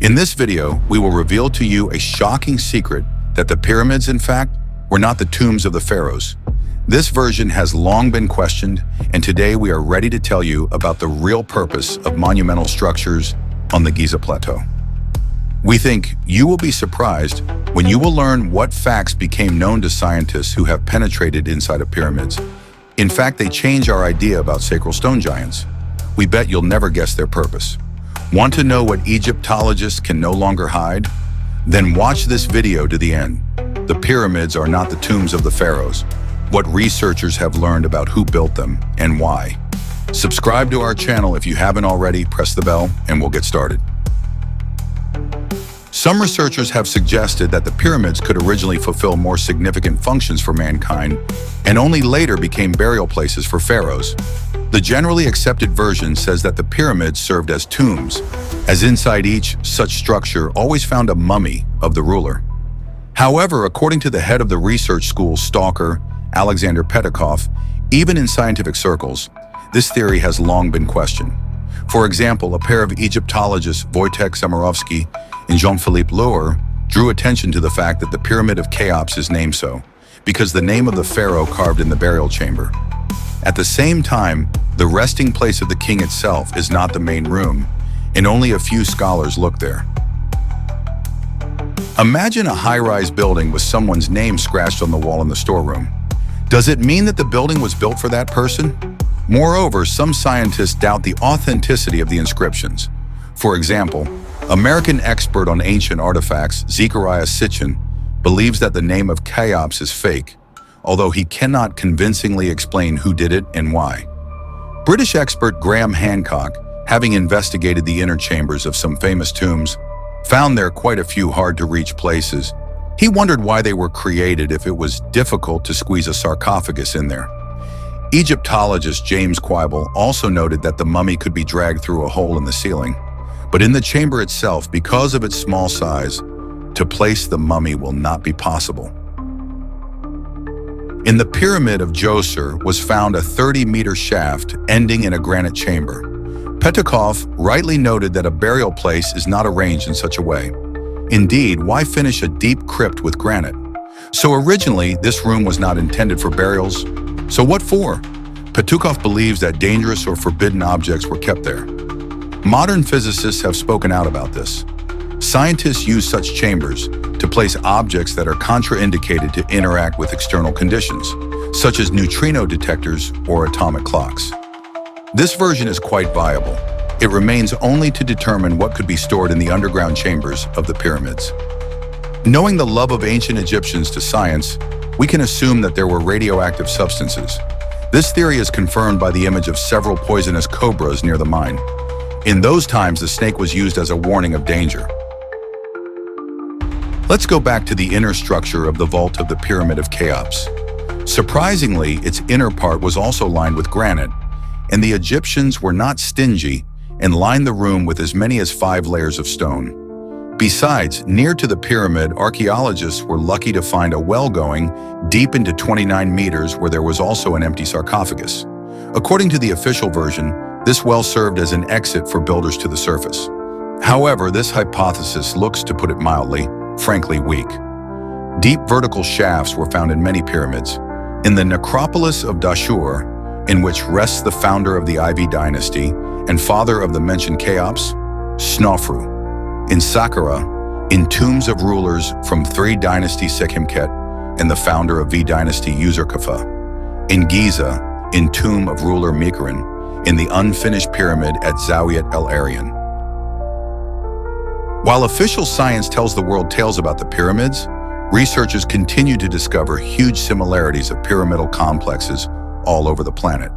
In this video, we will reveal to you a shocking secret that the pyramids, in fact, were not the tombs of the pharaohs. This version has long been questioned, and today we are ready to tell you about the real purpose of monumental structures on the Giza Plateau. We think you will be surprised when you will learn what facts became known to scientists who have penetrated inside of pyramids. In fact, they change our idea about sacred stone giants. We bet you'll never guess their purpose. Want to know what Egyptologists can no longer hide? Then watch this video to the end. The pyramids are not the tombs of the pharaohs. What researchers have learned about who built them and why. Subscribe to our channel if you haven't already, press the bell, and we'll get started. Some researchers have suggested that the pyramids could originally fulfill more significant functions for mankind and only later became burial places for pharaohs. The generally accepted version says that the pyramids served as tombs, as inside each such structure always found a mummy of the ruler. However, according to the head of the research school Stalker, Alexander Petkov, even in scientific circles, this theory has long been questioned. For example, a pair of Egyptologists, Wojtek Samarovsky and Jean-Philippe Loehr, drew attention to the fact that the Pyramid of Cheops is named so, because the name of the pharaoh carved in the burial chamber. At the same time, the resting place of the king itself is not the main room, and only a few scholars look there. Imagine a high-rise building with someone's name scratched on the wall in the storeroom. Does it mean that the building was built for that person? Moreover, some scientists doubt the authenticity of the inscriptions. For example, American expert on ancient artifacts Zechariah Sitchin believes that the name of Cheops is fake, although he cannot convincingly explain who did it and why. British expert Graham Hancock, having investigated the inner chambers of some famous tombs, found there quite a few hard-to-reach places. He wondered why they were created if it was difficult to squeeze a sarcophagus in there. Egyptologist James Quibble also noted that the mummy could be dragged through a hole in the ceiling, but in the chamber itself, because of its small size, to place the mummy will not be possible. In the Pyramid of Djoser was found a 30-meter shaft ending in a granite chamber. Petkov rightly noted that a burial place is not arranged in such a way. Indeed, why finish a deep crypt with granite? So originally, this room was not intended for burials. So what for? Petkov believes that dangerous or forbidden objects were kept there. Modern physicists have spoken out about this. Scientists use such chambers to place objects that are contraindicated to interact with external conditions, such as neutrino detectors or atomic clocks. This version is quite viable. It remains only to determine what could be stored in the underground chambers of the pyramids. Knowing the love of ancient Egyptians to science, we can assume that there were radioactive substances. This theory is confirmed by the image of several poisonous cobras near the mine. In those times, the snake was used as a warning of danger. Let's go back to the inner structure of the vault of the Pyramid of Cheops. Surprisingly, its inner part was also lined with granite, and the Egyptians were not stingy and lined the room with as many as 5 layers of stone. Besides, near to the pyramid, archaeologists were lucky to find a well going deep into 29 meters where there was also an empty sarcophagus. According to the official version, this well served as an exit for builders to the surface. However, this hypothesis looks, to put it mildly, frankly weak. Deep vertical shafts were found in many pyramids. In the necropolis of Dashur, in which rests the founder of the IV dynasty and father of the mentioned Cheops, Snofru. In Saqqara, in tombs of rulers from 3 dynasty Sekhemkhet and the founder of V dynasty Userkaf. In Giza, in tomb of ruler Mikrin, in the unfinished pyramid at Zawiat El Aryan. While official science tells the world tales about the pyramids, researchers continue to discover huge similarities of pyramidal complexes all over the planet.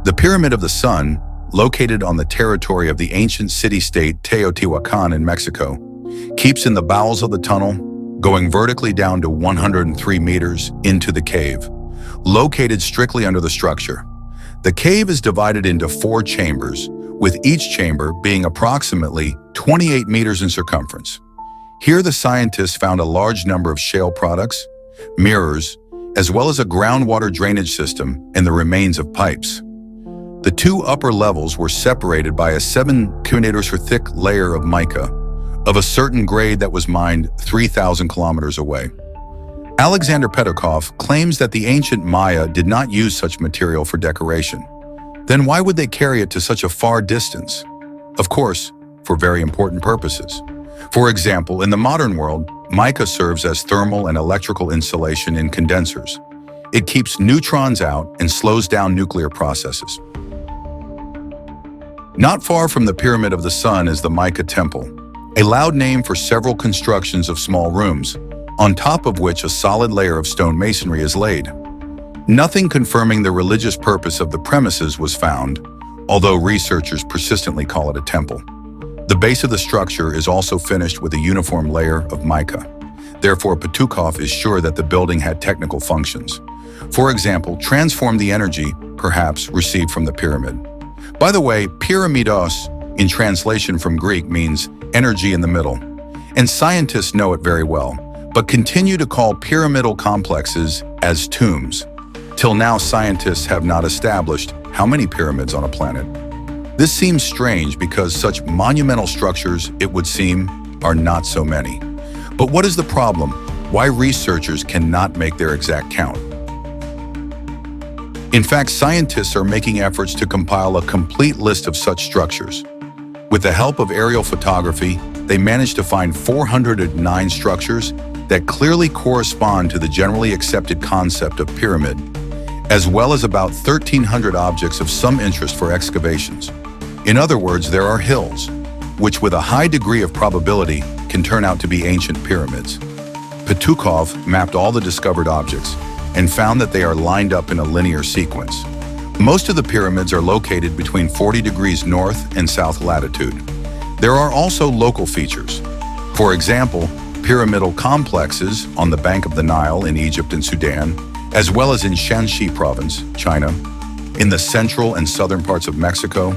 The Pyramid of the Sun, located on the territory of the ancient city-state Teotihuacan in Mexico, keeps in the bowels of the tunnel, going vertically down to 103 meters into the cave, located strictly under the structure. The cave is divided into 4 chambers, with each chamber being approximately 28 meters in circumference. Here the scientists found a large number of shale products, mirrors, as well as a groundwater drainage system and the remains of pipes. The 2 upper levels were separated by a 7 km thick layer of mica, of a certain grade that was mined 3,000 kilometers away. Alexander Petukov claims that the ancient Maya did not use such material for decoration. Then why would they carry it to such a far distance? Of course, for very important purposes. For example, in the modern world, mica serves as thermal and electrical insulation in condensers. It keeps neutrons out and slows down nuclear processes. Not far from the Pyramid of the Sun is the Mica Temple, a loud name for several constructions of small rooms, on top of which a solid layer of stone masonry is laid. Nothing confirming the religious purpose of the premises was found, although researchers persistently call it a temple. The base of the structure is also finished with a uniform layer of mica. Therefore, Petukov is sure that the building had technical functions. For example, transform the energy, perhaps, received from the pyramid. By the way, pyramidos, in translation from Greek, means energy in the middle. And scientists know it very well, but continue to call pyramidal complexes as tombs. Till now, scientists have not established how many pyramids on a planet. This seems strange because such monumental structures, it would seem, are not so many. But what is the problem? Why researchers cannot make their exact count? In fact, scientists are making efforts to compile a complete list of such structures. With the help of aerial photography, they managed to find 409 structures that clearly correspond to the generally accepted concept of pyramid, as well as about 1,300 objects of some interest for excavations. In other words, there are hills, which with a high degree of probability can turn out to be ancient pyramids. Petukov mapped all the discovered objects and found that they are lined up in a linear sequence. Most of the pyramids are located between 40 degrees north and south latitude. There are also local features. For example, pyramidal complexes on the bank of the Nile in Egypt and Sudan, as well as in Shanxi province, China, in the central and southern parts of Mexico,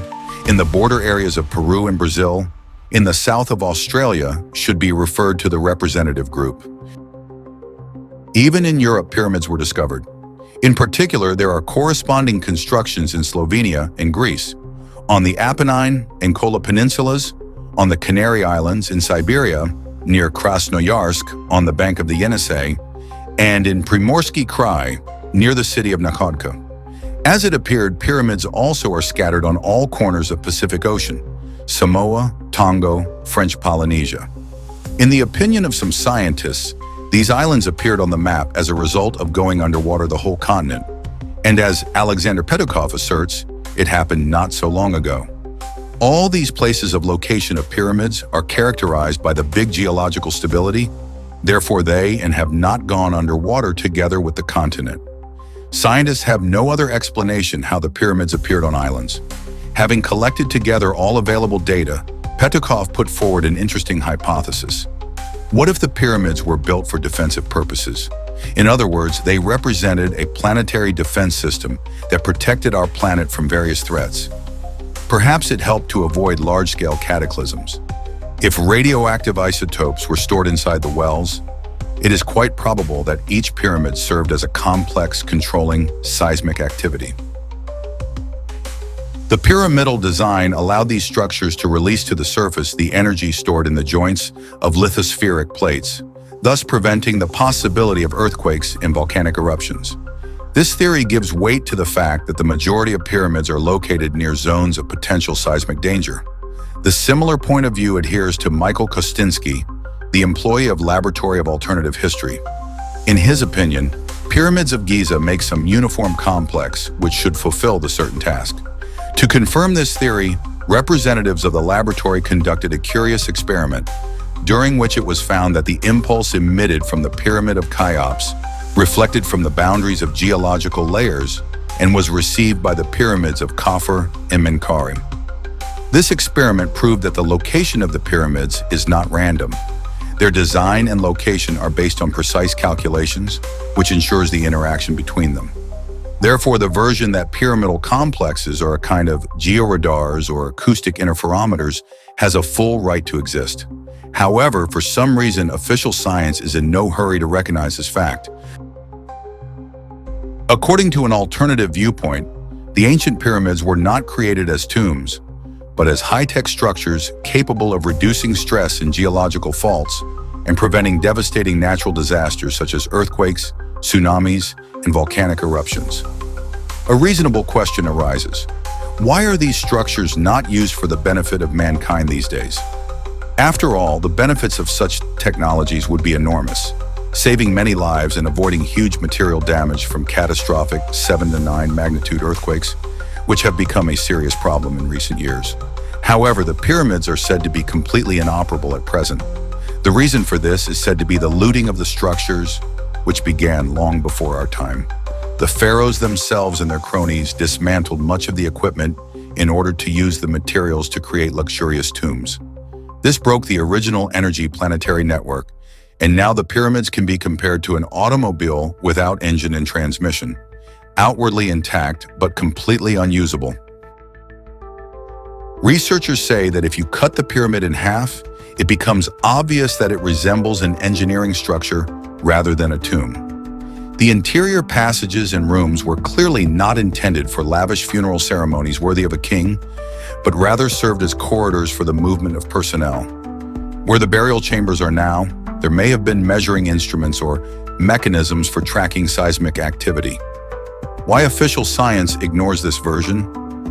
in the border areas of Peru and Brazil, in the south of Australia, should be referred to the representative group. Even in Europe, pyramids were discovered. In particular, there are corresponding constructions in Slovenia and Greece, on the Apennine and Kola peninsulas, on the Canary Islands in Siberia, near Krasnoyarsk on the bank of the Yenisei, and in Primorsky Krai, near the city of Nakhodka. As it appeared, pyramids also are scattered on all corners of Pacific Ocean, Samoa, Tonga, French Polynesia. In the opinion of some scientists, these islands appeared on the map as a result of going underwater the whole continent. And as Alexander Petukov asserts, it happened not so long ago. All these places of location of pyramids are characterized by the big geological stability. Therefore, they have not gone underwater together with the continent. Scientists have no other explanation how the pyramids appeared on islands. Having collected together all available data, Petukov put forward an interesting hypothesis. What if the pyramids were built for defensive purposes? In other words, they represented a planetary defense system that protected our planet from various threats. Perhaps it helped to avoid large-scale cataclysms. If radioactive isotopes were stored inside the wells, it is quite probable that each pyramid served as a complex controlling seismic activity. The pyramidal design allowed these structures to release to the surface the energy stored in the joints of lithospheric plates, thus preventing the possibility of earthquakes and volcanic eruptions. This theory gives weight to the fact that the majority of pyramids are located near zones of potential seismic danger. The similar point of view adheres to Michael Kostinsky, the employee of Laboratory of Alternative History. In his opinion, pyramids of Giza make some uniform complex which should fulfill the certain task. To confirm this theory, representatives of the laboratory conducted a curious experiment, during which it was found that the impulse emitted from the Pyramid of Cheops reflected from the boundaries of geological layers and was received by the pyramids of Khafre and Menkaure. This experiment proved that the location of the pyramids is not random. Their design and location are based on precise calculations, which ensures the interaction between them. Therefore, the version that pyramidal complexes are a kind of georadars or acoustic interferometers has a full right to exist. However, for some reason, official science is in no hurry to recognize this fact. According to an alternative viewpoint, the ancient pyramids were not created as tombs, but as high-tech structures capable of reducing stress in geological faults and preventing devastating natural disasters such as earthquakes, tsunamis, and volcanic eruptions. A reasonable question arises. Why are these structures not used for the benefit of mankind these days? After all, the benefits of such technologies would be enormous, saving many lives and avoiding huge material damage from catastrophic 7 to 9 magnitude earthquakes, which have become a serious problem in recent years. However, the pyramids are said to be completely inoperable at present. The reason for this is said to be the looting of the structures, which began long before our time. The pharaohs themselves and their cronies dismantled much of the equipment in order to use the materials to create luxurious tombs. This broke the original energy planetary network, and now the pyramids can be compared to an automobile without engine and transmission, outwardly intact but completely unusable. Researchers say that if you cut the pyramid in half, it becomes obvious that it resembles an engineering structure rather than a tomb. The interior passages and rooms were clearly not intended for lavish funeral ceremonies worthy of a king, but rather served as corridors for the movement of personnel. Where the burial chambers are now, there may have been measuring instruments or mechanisms for tracking seismic activity. Why official science ignores this version,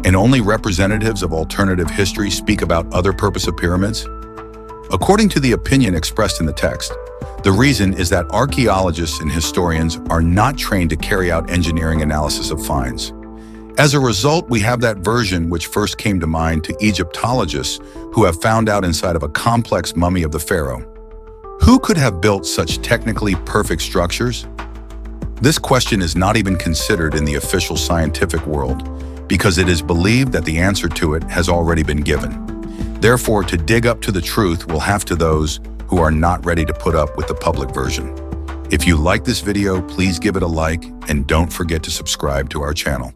and only representatives of alternative history speak about other purpose of pyramids? According to the opinion expressed in the text, the reason is that archaeologists and historians are not trained to carry out engineering analysis of finds. As a result, we have that version which first came to mind to Egyptologists who have found out inside of a complex mummy of the pharaoh. Who could have built such technically perfect structures? This question is not even considered in the official scientific world because it is believed that the answer to it has already been given. Therefore, to dig up to the truth will have to those who are not ready to put up with the public version. If you like this video, please give it a like and don't forget to subscribe to our channel.